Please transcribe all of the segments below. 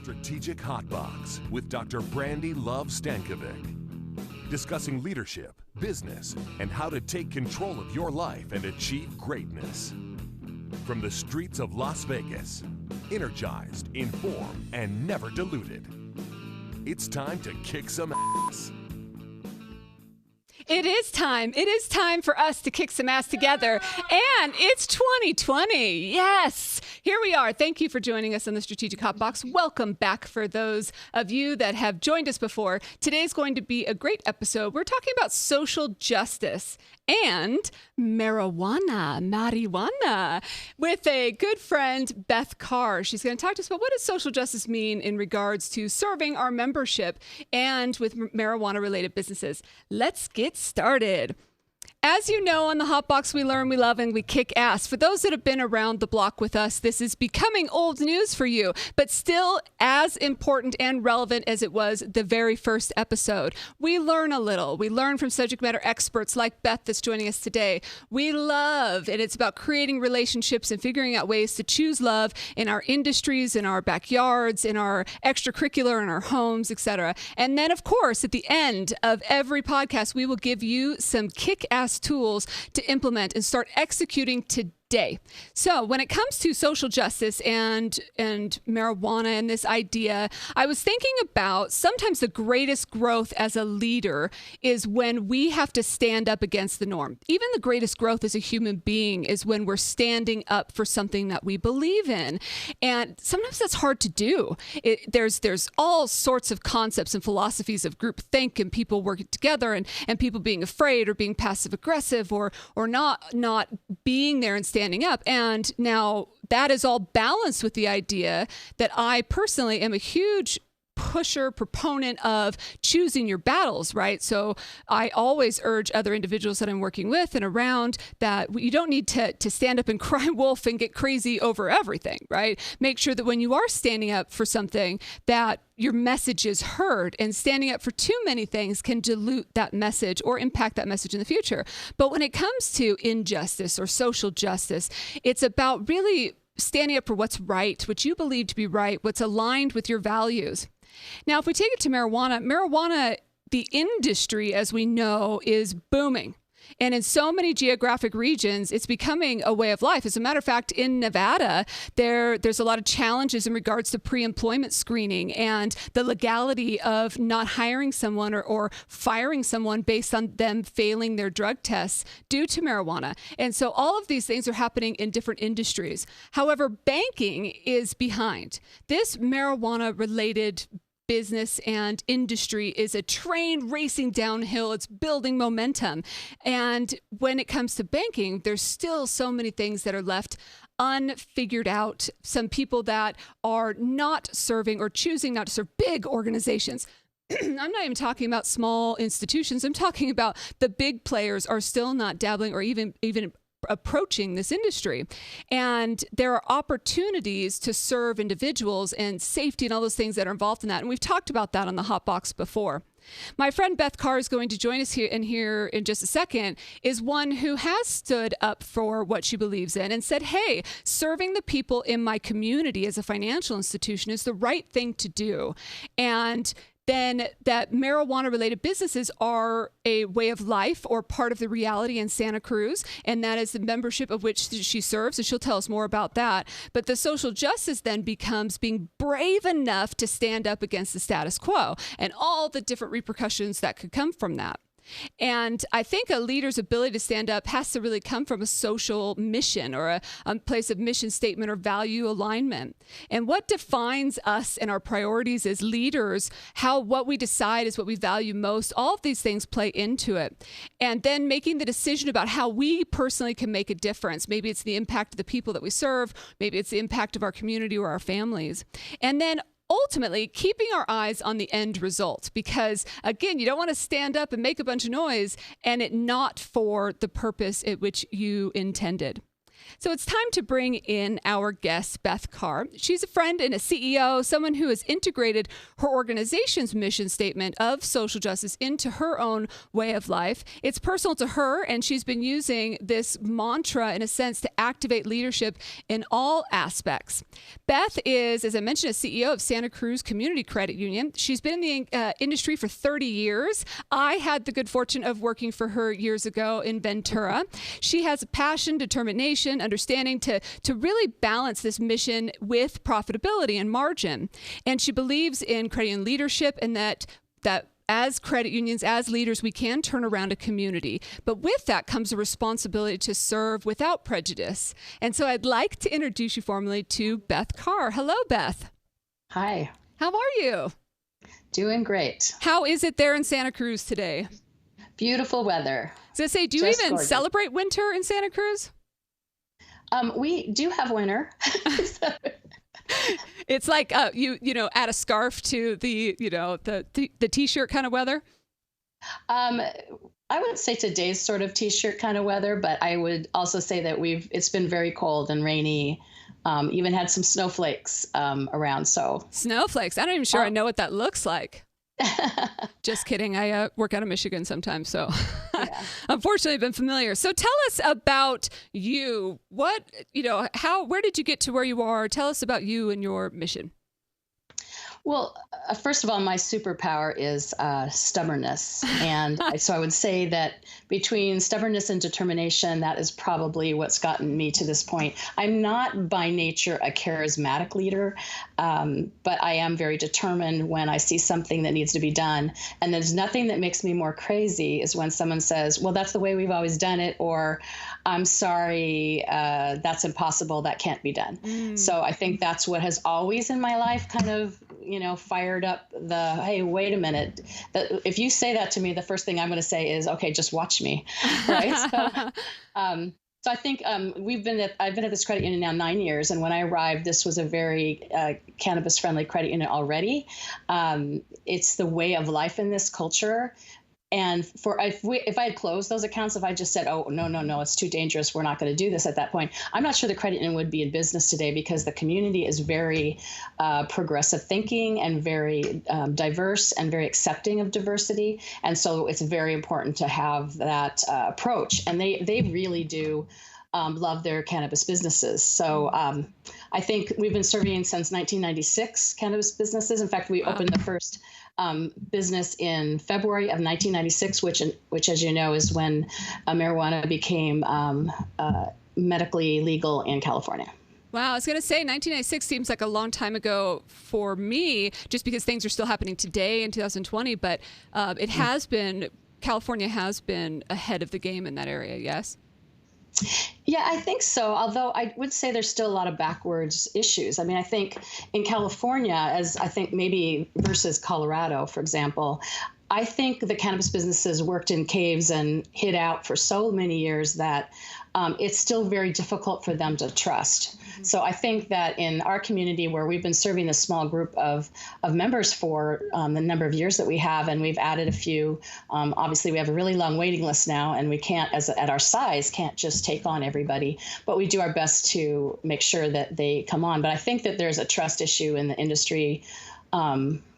Strategic Hotbox with Dr. Brandi Love Stankovic. Discussing leadership, business, and how to take control of your life and achieve greatness. From the streets of Las Vegas, energized, informed, and never diluted. It's time to kick some ass. It is time. It is time for us to kick some ass together. And it's 2020. Yes. Here we are. Thank you for joining us on the Strategic Hotbox. Welcome back for those of you that have joined us before. Today's going to be a great episode. We're talking about social justice and marijuana, with a good friend, Beth Carr. She's going to talk to us about what does social justice mean in regards to serving our membership and with marijuana-related businesses. Let's get started. As you know, on the Hotbox, we learn, we love, and we kick ass. For those that have been around the block with us, this is becoming old news for you, but still as important and relevant as it was the very first episode. We learn a little. We learn from subject matter experts like Beth that's joining us today. We love, and it's about creating relationships and figuring out ways to choose love in our industries, in our backyards, in our extracurricular, in our homes, etc. And then, of course, at the end of every podcast, we will give you some kick-ass tools to implement and start executing today. So when it comes to social justice and marijuana and this idea, I was thinking about sometimes the greatest growth as a leader is when we have to stand up against the norm. Even the greatest growth as a human being is when we're standing up for something that we believe in. And sometimes that's hard to do. There's all sorts of concepts and philosophies of groupthink and people working together and people being afraid or being passive aggressive or not being there and standing up. And now that is all balanced with the idea that I personally am a huge proponent of choosing your battles, right? So I always urge other individuals that I'm working with and around that you don't need to stand up and cry wolf and get crazy over everything, right? Make sure that when you are standing up for something that your message is heard, and standing up for too many things can dilute that message or impact that message in the future. But when it comes to injustice or social justice, it's about really standing up for what's right, what you believe to be right, what's aligned with your values. Now, if we take it to marijuana, the industry, as we know, is booming. And in so many geographic regions, it's becoming a way of life. As a matter of fact, in Nevada, there's a lot of challenges in regards to pre-employment screening and the legality of not hiring someone or firing someone based on them failing their drug tests due to marijuana. And so all of these things are happening in different industries. However, banking is behind. This marijuana-related business and industry is a train racing downhill. It's building momentum. And when it comes to banking, there's still so many things that are left unfigured out. Some people that are not serving or choosing not to serve big organizations. I'm not even talking about small institutions. I'm talking about the big players are still not dabbling or even approaching this industry. And there are opportunities to serve individuals and safety and all those things that are involved in that. And we've talked about that on the Hotbox before. My friend Beth Carr is going to join us here in just a second, is one who has stood up for what she believes in and said, hey, serving the people in my community as a financial institution is the right thing to do. And then that marijuana-related businesses are a way of life or part of the reality in Santa Cruz, and that is the membership of which she serves, and she'll tell us more about that. But the social justice then becomes being brave enough to stand up against the status quo and all the different repercussions that could come from that. And I think a leader's ability to stand up has to really come from a social mission or a place of mission statement or value alignment. And what defines us and our priorities as leaders, what we decide is what we value most, all of these things play into it. And then making the decision about how we personally can make a difference. Maybe it's the impact of the people that we serve. Maybe it's the impact of our community or our families. And then ultimately keeping our eyes on the end result, because again, you don't want to stand up and make a bunch of noise and it not for the purpose at which you intended. So it's time to bring in our guest, Beth Carr. She's a friend and a CEO, someone who has integrated her organization's mission statement of social justice into her own way of life. It's personal to her, and she's been using this mantra, in a sense, to activate leadership in all aspects. Beth is, as I mentioned, a CEO of Santa Cruz Community Credit Union. She's been in the industry for 30 years. I had the good fortune of working for her years ago in Ventura. She has a passion, determination, understanding to really balance this mission with profitability and margin. And she believes in credit union leadership, and that as credit unions, as leaders, we can turn around a community. But with that comes a responsibility to serve without prejudice. And so I'd like to introduce you formally to Beth Carr. Hello, Beth. Hi. How are you? Doing great. How is it there in Santa Cruz today? Beautiful weather. So say, do you Just even gorgeous. celebrate winter in Santa Cruz? We do have winter. It's like you add a scarf to the t-shirt kind of weather. I would say today's sort of t-shirt kind of weather, but I would also say that it's been very cold and rainy. Even had some snowflakes around. So snowflakes. I'm not even sure I know what that looks like. Just kidding. I work out of Michigan sometimes, so Yeah. Unfortunately I've been familiar. So tell us about you. Where did you get to where you are? Tell us about you and your mission. Well, first of all, my superpower is stubbornness. And so I would say that between stubbornness and determination, that is probably what's gotten me to this point. I'm not by nature a charismatic leader, but I am very determined when I see something that needs to be done. And there's nothing that makes me more crazy is when someone says, well, that's the way we've always done it, or I'm sorry, that's impossible, that can't be done. So I think that's what has always in my life kind of fired up hey, wait a minute. If you say that to me, the first thing I'm going to say is, okay, just watch me. Right. So I think I've been at this credit union now 9 years. And when I arrived, this was a very cannabis friendly credit union already. It's the way of life in this culture. And if I had closed those accounts, if I just said, oh, no, it's too dangerous, we're not going to do this at that point, I'm not sure the credit union would be in business today, because the community is very progressive thinking and very diverse and very accepting of diversity. And so it's very important to have that approach. And they really do love their cannabis businesses. So I think we've been serving since 1996 cannabis businesses. In fact, we opened the first business in February of 1996, which, as you know, is when marijuana became medically legal in California. Wow, I was going to say 1996 seems like a long time ago for me, just because things are still happening today in 2020. But California has been ahead of the game in that area, yes? Yeah, I think so. Although I would say there's still a lot of backwards issues. I mean, I think in California, as I think maybe versus Colorado, for example, I think the cannabis businesses worked in caves and hid out for so many years that it's still very difficult for them to trust. Mm-hmm. So I think that in our community, where we've been serving this small group of members for the number of years that we have, and we've added a few, obviously we have a really long waiting list now, and we can't, at our size, can't just take on everybody, but we do our best to make sure that they come on. But I think that there's a trust issue in the industry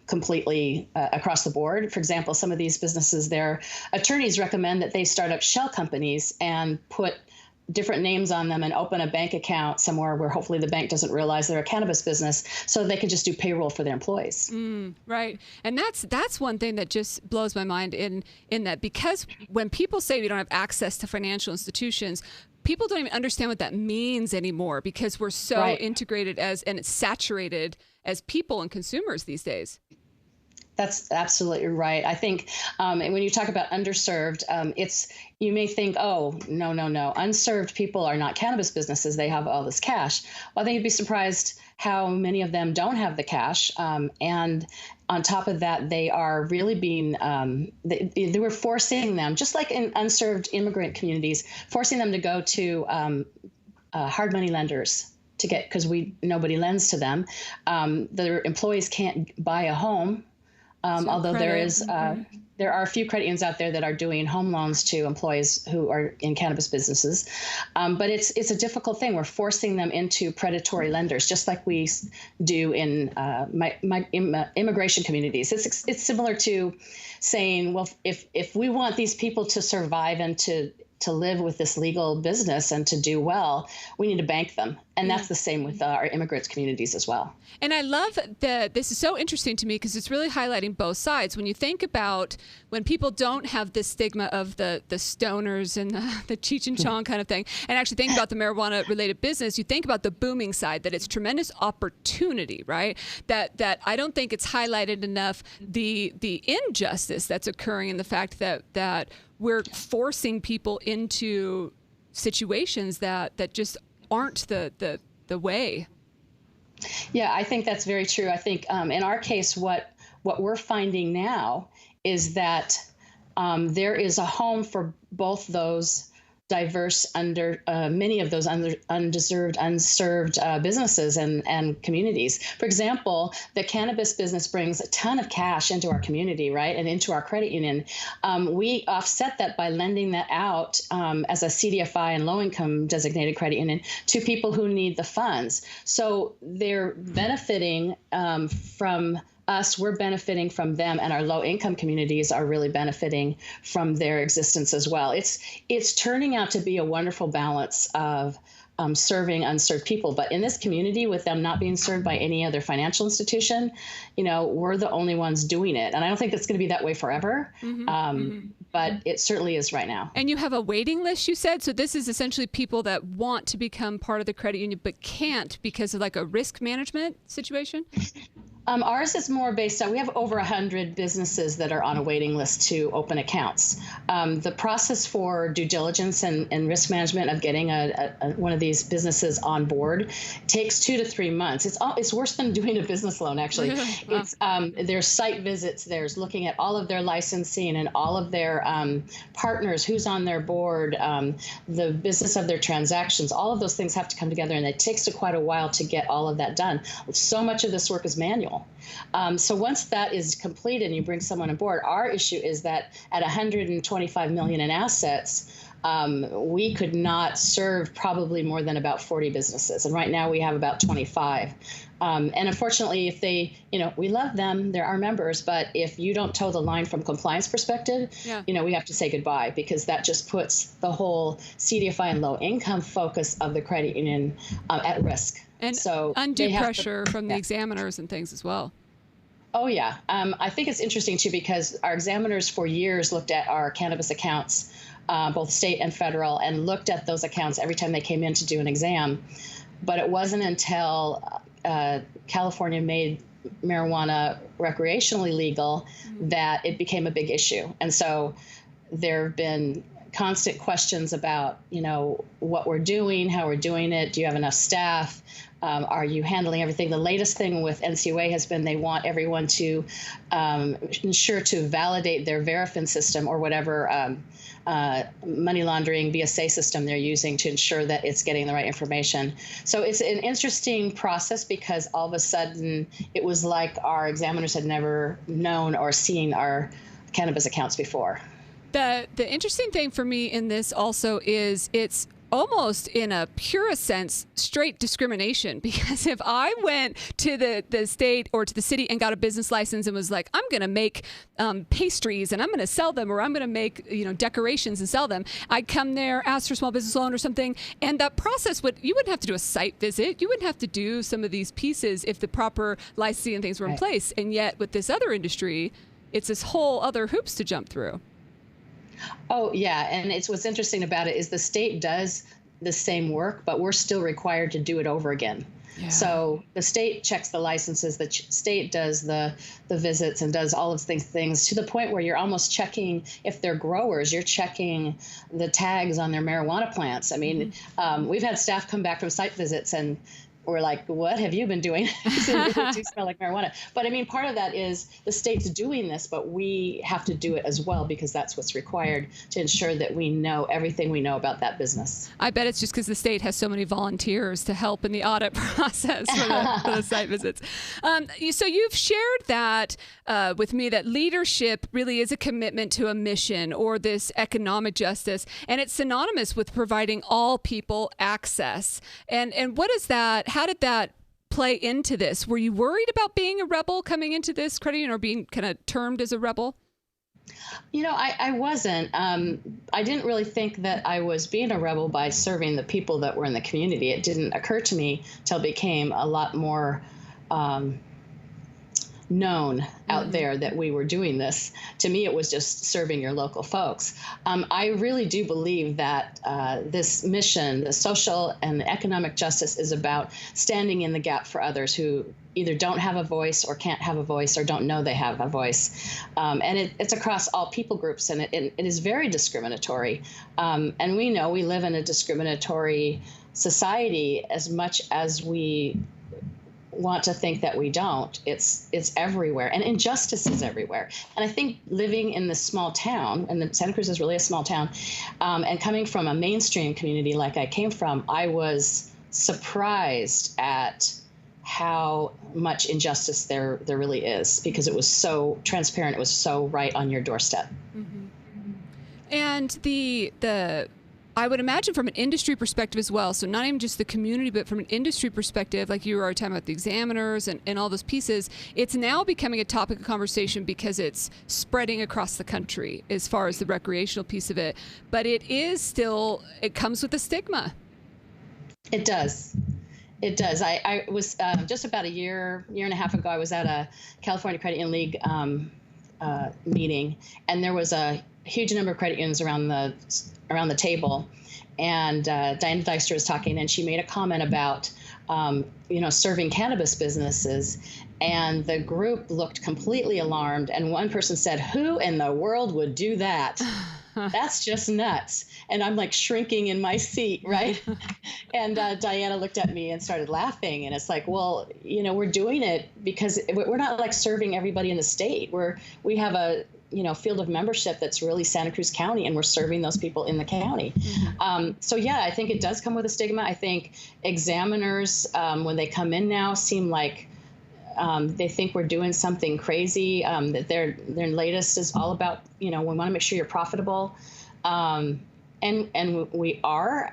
completely across the board. For example, some of these businesses, their attorneys recommend that they start up shell companies and put different names on them and open a bank account somewhere where hopefully the bank doesn't realize they're a cannabis business, so they can just do payroll for their employees. Right. And that's one thing that just blows my mind in that, because when people say we don't have access to financial institutions, people don't even understand what that means anymore, because we're so integrated and it's saturated as people and consumers these days. That's absolutely right. I think when you talk about underserved, you may think, oh, no. Unserved people are not cannabis businesses. They have all this cash. Well, I think you'd be surprised how many of them don't have the cash. And on top of that, they are really being, they were forcing them, just like in unserved immigrant communities, forcing them to go to hard money lenders to get, because nobody lends to them. Their employees can't buy a home. Although there are a few credit unions out there that are doing home loans to employees who are in cannabis businesses. But it's a difficult thing. We're forcing them into predatory lenders, just like we do in immigration communities. It's similar to saying, well, if we want these people to survive and to live with this legal business and to do well, we need to bank them. And that's the same with our immigrants communities as well. And I love that this is so interesting to me because it's really highlighting both sides. When you think about when people don't have this stigma of the stoners and the Cheech and Chong kind of thing, and actually think about the marijuana related business, you think about the booming side, that it's tremendous opportunity, right? That I don't think it's highlighted enough the injustice that's occurring in the fact that we're forcing people into situations that just aren't the way. Yeah, I think that's very true. I think in our case, what we're finding now is that there is a home for both those diverse many of those undeserved, unserved businesses and communities. For example, the cannabis business brings a ton of cash into our community, right, and into our credit union. We offset that by lending that out as a CDFI and low-income designated credit union to people who need the funds. So they're benefiting from us, we're benefiting from them, and our low-income communities are really benefiting from their existence as well. It's turning out to be a wonderful balance of serving unserved people. But in this community, with them not being served by any other financial institution, we're the only ones doing it. And I don't think that's going to be that way forever. But it certainly is right now. And you have a waiting list, you said. So this is essentially people that want to become part of the credit union but can't because of like a risk management situation? Ours is more based on, we have over 100 businesses that are on a waiting list to open accounts. The process for due diligence and risk management of getting one of these businesses on board takes 2 to 3 months. It's worse than doing a business loan, actually. Wow. There's site visits, there's looking at all of their licensing and all of their partners, who's on their board, the business of their transactions. All of those things have to come together, and it takes quite a while to get all of that done. So much of this work is manual. So once that is completed and you bring someone on board, our issue is that at $125 million in assets, we could not serve probably more than about 40 businesses. And right now we have about 25. And unfortunately, if they, we love them, they're our members, but if you don't toe the line from compliance perspective, we have to say goodbye, because that just puts the whole CDFI and low income focus of the credit union at risk. And so undue pressure from the examiners and things as well. Oh, yeah. I think it's interesting, too, because our examiners for years looked at our cannabis accounts, both state and federal, and looked at those accounts every time they came in to do an exam. But it wasn't until California made marijuana recreationally legal that it became a big issue. And so there have been constant questions about, what we're doing, how we're doing it. Do you have enough staff? Are you handling everything? The latest thing with NCUA has been they want everyone to ensure to validate their Verifin system or whatever money laundering BSA system they're using to ensure that it's getting the right information. So it's an interesting process, because all of a sudden it was like our examiners had never known or seen our cannabis accounts before. The interesting thing for me in this also is it's almost in a purest sense straight discrimination, because if I went to the state or to the city and got a business license and was like, I'm going to make pastries and I'm going to sell them, or I'm going to make decorations and sell them, I'd come there, ask for a small business loan or something, and that process you wouldn't have to do a site visit, you wouldn't have to do some of these pieces if the proper licensing and things were in place. And yet with this other industry, it's this whole other hoops to jump through. Oh, yeah. And what's interesting about it is the state does the same work, but we're still required to do it over again. Yeah. So the state checks the licenses, the state does the visits and does all of these things to the point where you're almost checking, if they're growers, you're checking the tags on their marijuana plants. I mean, we've had staff come back from site visits and we're like, what have you been doing? It really do smell like marijuana. But I mean, part of that is the state's doing this, but we have to do it as well because that's what's required to ensure that we know everything we know about that business. I bet it's just because the state has so many volunteers to help in the audit process for the site visits. So you've shared that with me, that leadership really is a commitment to a mission or this economic justice, and it's synonymous with providing all people access. And what is that? How did that play into this? Were you worried about being a rebel coming into this credit union or being kind of termed as a rebel? I wasn't. I didn't really think that I was being a rebel by serving the people that were in the community. It didn't occur to me till it became a lot more known out there that we were doing this. To me, it was just serving your local folks. I really do believe that this mission, the social and the economic justice, is about standing in the gap for others who either don't have a voice or can't have a voice or don't know they have a voice. And it's across all people groups, and it is very discriminatory. And we know we live in a discriminatory society as much as we want to think that we don't. It's everywhere, and injustice is everywhere. And I think living in this small town, and Santa Cruz is really a small town, and coming from a mainstream community like I came from, I was surprised at how much injustice there really is, because it was so transparent. It was so right on your doorstep. Mm-hmm. And the I would imagine from an industry perspective as well, so not even just the community, but from an industry perspective, like you were talking about the examiners and all those pieces, it's now becoming a topic of conversation because it's spreading across the country as far as the recreational piece of it. But it comes with a stigma. It does. It does. I was just about a year and a half ago, I was at a California Credit Union League meeting, and there was a huge number of credit unions around the table, and Diana Dyster was talking, and she made a comment about serving cannabis businesses, and the group looked completely alarmed, and one person said, "Who in the world would do that? That's just nuts." And I'm like shrinking in my seat, right? And Diana looked at me and started laughing, and it's like, well, we're doing it because we're not like serving everybody in the state. We have a field of membership that's really Santa Cruz County, and we're serving those people in the county. Mm-hmm. So yeah, I think it does come with a stigma. I think examiners, when they come in now, seem like they think we're doing something crazy, that their latest is all about, we want to make sure you're profitable. And we are,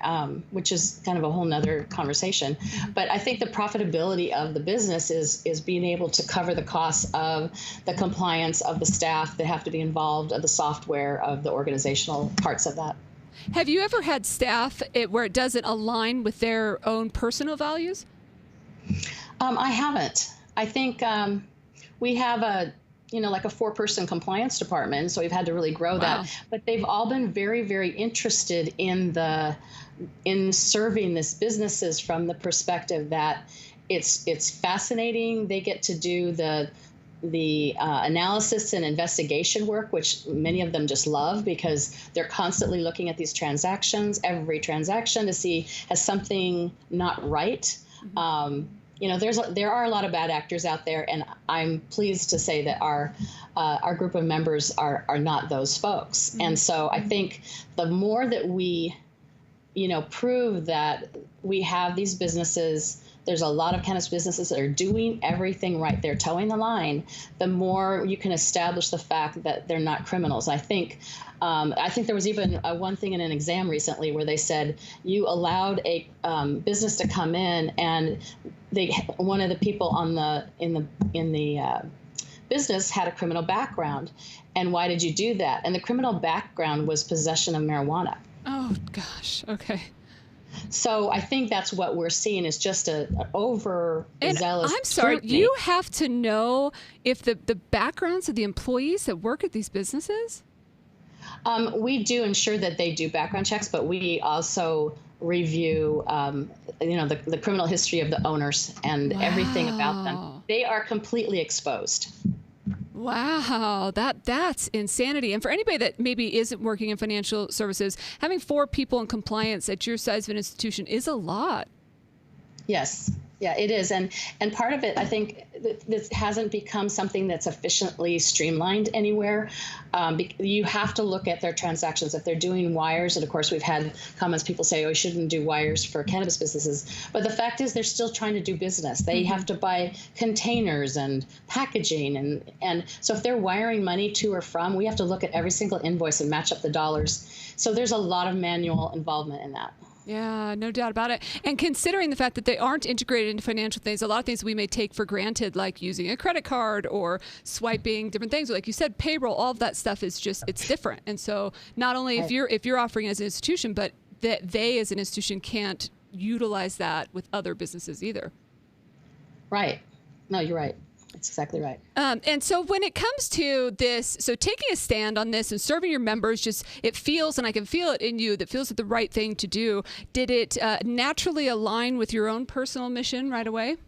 which is kind of a whole nother conversation. But I think the profitability of the business is being able to cover the costs of the compliance of the staff that have to be involved, of the software, of the organizational parts of that. Have you ever had staff where it doesn't align with their own personal values? I haven't. I think we have a 4-person compliance department. So we've had to really grow that, but they've all been very, very interested in serving this businesses from the perspective that it's fascinating. They get to do the analysis and investigation work, which many of them just love, because they're constantly looking at these transactions, every transaction, to see has something not right. Mm-hmm. There are a lot of bad actors out there, and I'm pleased to say that our group of members are not those folks. Mm-hmm. And so I think the more that we, prove that we have these businesses, there's a lot of cannabis businesses that are doing everything right, they're towing the line, the more you can establish the fact that they're not criminals. I think there was even one thing in an exam recently where they said you allowed a business to come in, and one of the people in the business had a criminal background. And why did you do that? And the criminal background was possession of marijuana. Oh gosh. Okay. So I think that's what we're seeing, is just an overzealous. I'm sorry, scrutiny. you have to know if the backgrounds of the employees that work at these businesses? We do ensure that they do background checks, but we also review, the criminal history of the owners and everything about them. They are completely exposed. Wow, that's insanity. And for anybody that maybe isn't working in financial services, having 4 people in compliance at your size of an institution is a lot. Yes, Yeah, it is. And part of it, I think this hasn't become something that's efficiently streamlined anywhere. You have to look at their transactions. If they're doing wires, and of course we've had comments, people say, oh, you shouldn't do wires for cannabis businesses. But the fact is they're still trying to do business. They have to buy containers and packaging. And so if they're wiring money to or from, we have to look at every single invoice and match up the dollars. So there's a lot of manual involvement in that. Yeah, no doubt about it. And considering the fact that they aren't integrated into financial things, a lot of things we may take for granted, like using a credit card or swiping different things, like you said, payroll, all of that stuff is just, it's different. And so not only if you're offering as an institution, but that they as an institution can't utilize that with other businesses either. Right. No, you're right. That's exactly right. And so when it comes to this, so taking a stand on this and serving your members, just it feels, and I can feel it in you, that feels like the right thing to do. Did it naturally align with your own personal mission right away?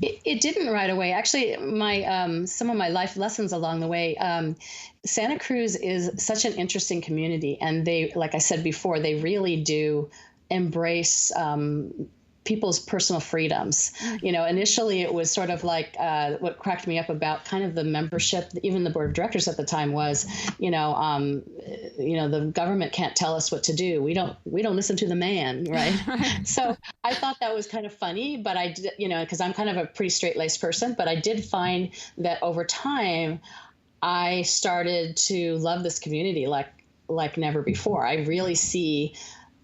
It didn't right away. Actually, my some of my life lessons along the way. Santa Cruz is such an interesting community, and they, like I said before, they really do embrace people's personal freedoms. You know, initially it was sort of like what cracked me up about kind of the membership, even the board of directors at the time was, the government can't tell us what to do. We don't listen to the man, right? So I thought that was kind of funny, but I did, because I'm kind of a pretty straight-laced person, but I did find that over time I started to love this community like never before. I really see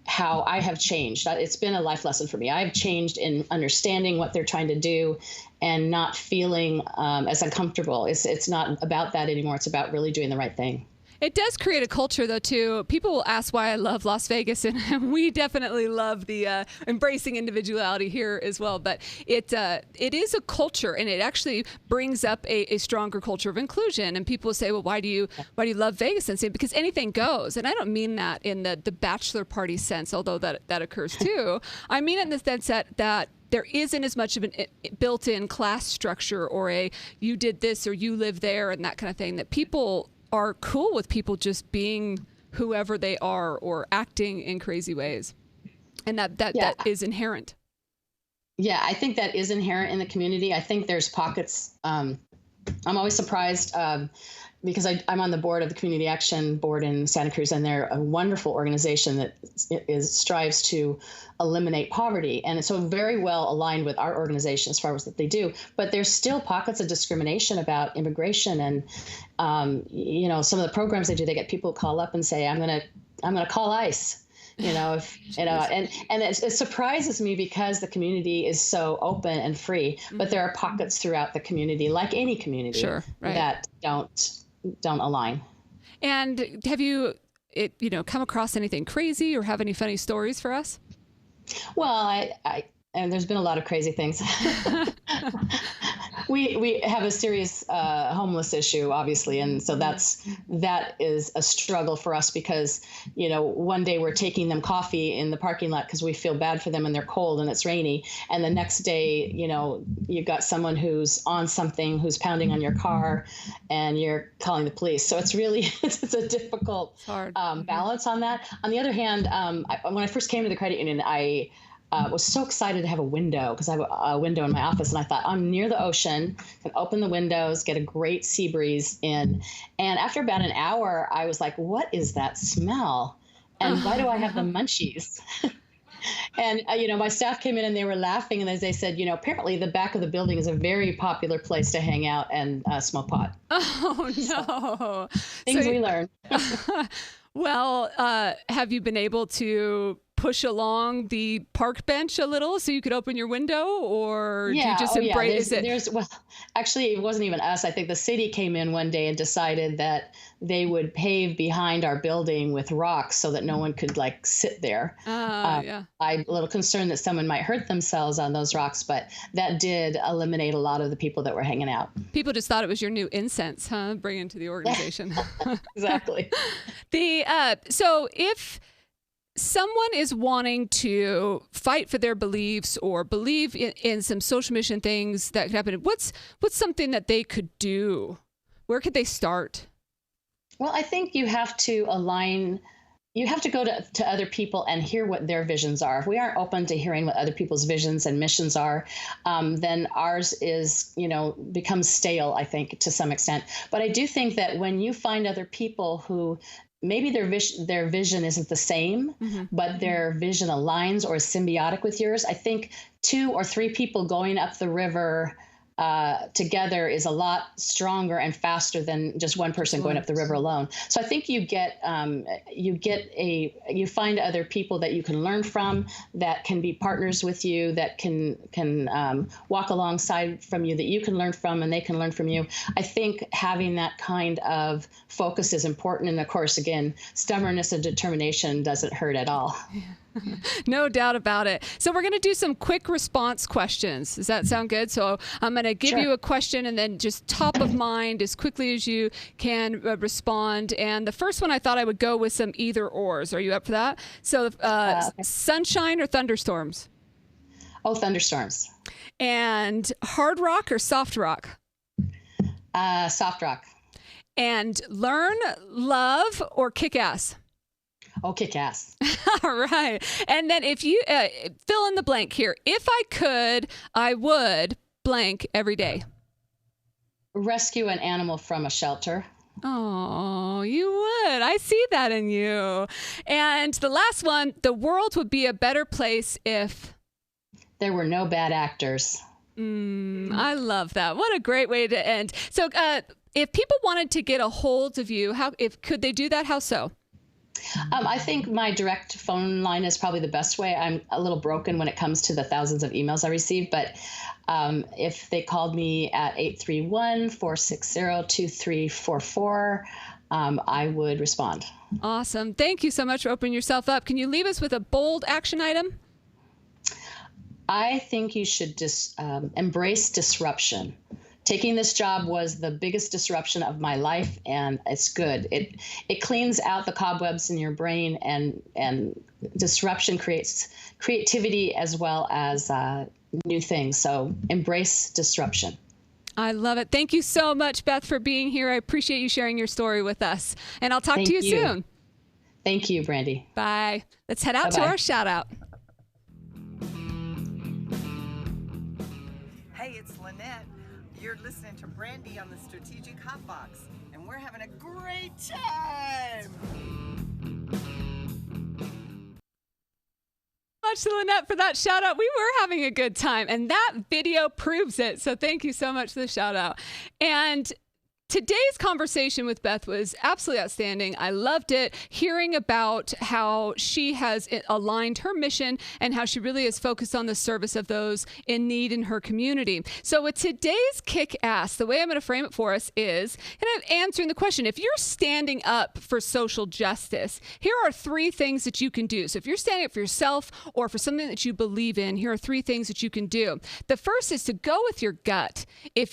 how I have changed. It's been a life lesson for me. I've changed in understanding what they're trying to do and not feeling as uncomfortable. It's not about that anymore. It's about really doing the right thing. It does create a culture, though, too. People will ask why I love Las Vegas, and we definitely love the embracing individuality here as well. But it is a culture, and it actually brings up a stronger culture of inclusion. And people will say, well, why do you love Vegas? And say, because anything goes. And I don't mean that in the bachelor party sense, although that occurs too. I mean it in the sense that there isn't as much of a built-in class structure or you did this or you live there and that kind of thing, that people are cool with people just being whoever they are or acting in crazy ways. And that is inherent. Yeah, I think that is inherent in the community. I think there's pockets. I'm always surprised because I'm on the board of the Community Action Board in Santa Cruz, and they're a wonderful organization that strives to eliminate poverty. And it's so very well aligned with our organization as far as what they do. But there's still pockets of discrimination about immigration. And, some of the programs they do, they get people to call up and say, I'm going to call ICE. And it surprises me because the community is so open and free, but there are pockets throughout the community, like any community, that don't align. And have you come across anything crazy or have any funny stories for us? Well, and there's been a lot of crazy things. We have a serious homeless issue, obviously, and so that is a struggle for us because one day we're taking them coffee in the parking lot because we feel bad for them and they're cold and it's rainy, and the next day you've got someone who's on something, who's pounding on your car, and you're calling the police. So it's really it's a difficult balance on that. On the other hand, when I first came to the credit union, I was so excited to have a window because I have a window in my office, and I thought I'm near the ocean, can open the windows, get a great sea breeze in. And after about an hour, I was like, what is that smell? And why do I have the munchies? And, my staff came in and they were laughing, and as they said, apparently the back of the building is a very popular place to hang out and smoke pot. Oh, no. Things we learn. Well, have you been able to push along the park bench a little so you could open your window, or do you just embrace it? Well, actually, it wasn't even us. I think the city came in one day and decided that they would pave behind our building with rocks so that no one could sit there. I'm a little concerned that someone might hurt themselves on those rocks, but that did eliminate a lot of the people that were hanging out. People just thought it was your new incense, bring into the organization. Exactly. So if someone is wanting to fight for their beliefs or believe in some social mission things that could happen, what's something that they could do? Where could they start? Well, I think you have to align, you have to go to other people and hear what their visions are. If we aren't open to hearing what other people's visions and missions are, then ours is, becomes stale, I think, to some extent. But I do think that when you find other people who maybe their vision isn't the same, but their vision aligns or is symbiotic with yours, I think 2 or 3 people going up the river together is a lot stronger and faster than just one person going up the river alone. So I think you find other people that you can learn from, that can be partners with you, that can walk alongside from you, that you can learn from and they can learn from you. I think having that kind of focus is important. And of course, again, stubbornness and determination doesn't hurt at all. No doubt about it. So we're going to do some quick response questions. Does that sound good? So I'm going to give you a question and then just top of mind as quickly as you can respond. And the first one, I thought I would go with some either ors. Are you up for that? So sunshine or thunderstorms? Oh, thunderstorms. And hard rock or soft rock? Soft rock. And learn, love, or kick ass? Oh, kick ass. All right. And then if you fill in the blank here, if I could, I would blank every day. Rescue an animal from a shelter. Oh, you would. I see that in you. And the last one, the world would be a better place if there were no bad actors. I love that. What a great way to end. So if people wanted to get a hold of you, could they do that? How so? I think my direct phone line is probably the best way. I'm a little broken when it comes to the thousands of emails I receive, but if they called me at 831-460-2344, I would respond. Awesome. Thank you so much for opening yourself up. Can you leave us with a bold action item? I think you should embrace disruption. Taking this job was the biggest disruption of my life, and it's good. It cleans out the cobwebs in your brain, and disruption creates creativity as well as new things. So embrace disruption. I love it. Thank you so much, Beth, for being here. I appreciate you sharing your story with us, and I'll talk to you soon. Thank you, Brandi. Bye. Let's head out to our shout out. Hey, it's Lynette. You're listening to Brandi on the Strategic Hot Box, and we're having a great time. Much to Lynette for that shout out. We were having a good time, and that video proves it. So thank you so much for the shout out. And today's conversation with Beth was absolutely outstanding. I loved it, hearing about how she has aligned her mission and how she really is focused on the service of those in need in her community. So with today's kick ass, the way I'm going to frame it for us is kind of answering the question, if you're standing up for social justice, here are 3 things that you can do. So if you're standing up for yourself or for something that you believe in, here are 3 things that you can do. The first is to go with your gut. If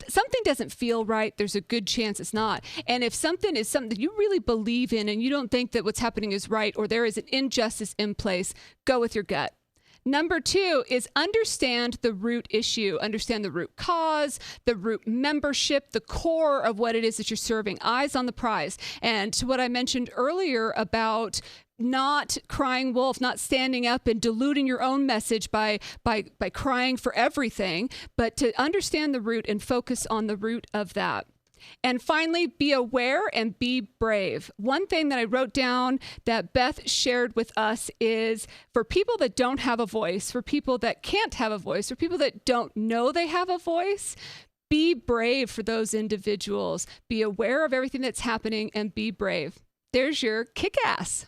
something doesn't feel right, there's a good chance it's not. And if something is something that you really believe in and you don't think that what's happening is right or there is an injustice in place, go with your gut. Number 2 is understand the root issue, understand the root cause, the root membership, the core of what it is that you're serving, eyes on the prize. And to what I mentioned earlier about not crying wolf, not standing up and diluting your own message by crying for everything, but to understand the root and focus on the root of that. And finally, be aware and be brave. One thing that I wrote down that Beth shared with us is for people that don't have a voice, for people that can't have a voice, for people that don't know they have a voice, be brave for those individuals. Be aware of everything that's happening and be brave. There's your kick ass.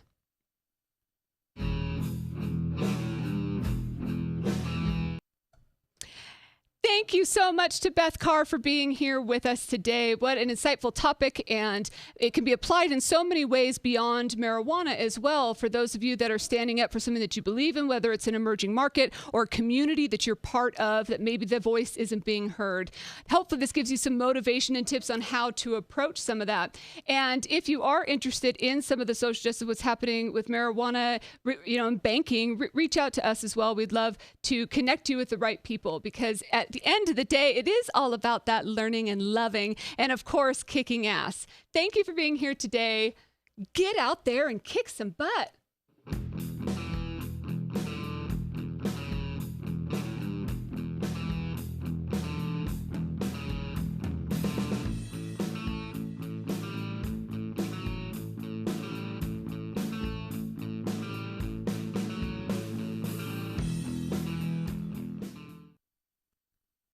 Thank you so much to Beth Carr for being here with us today. What an insightful topic, and it can be applied in so many ways beyond marijuana as well. For those of you that are standing up for something that you believe in, whether it's an emerging market or a community that you're part of, that maybe the voice isn't being heard. Hopefully this gives you some motivation and tips on how to approach some of that. And if you are interested in some of the social justice, what's happening with marijuana, and banking, reach out to us as well. We'd love to connect you with the right people, because at the end of the day, it is all about that learning and loving and, of course, kicking ass. Thank you for being here today. get out there and kick some butt.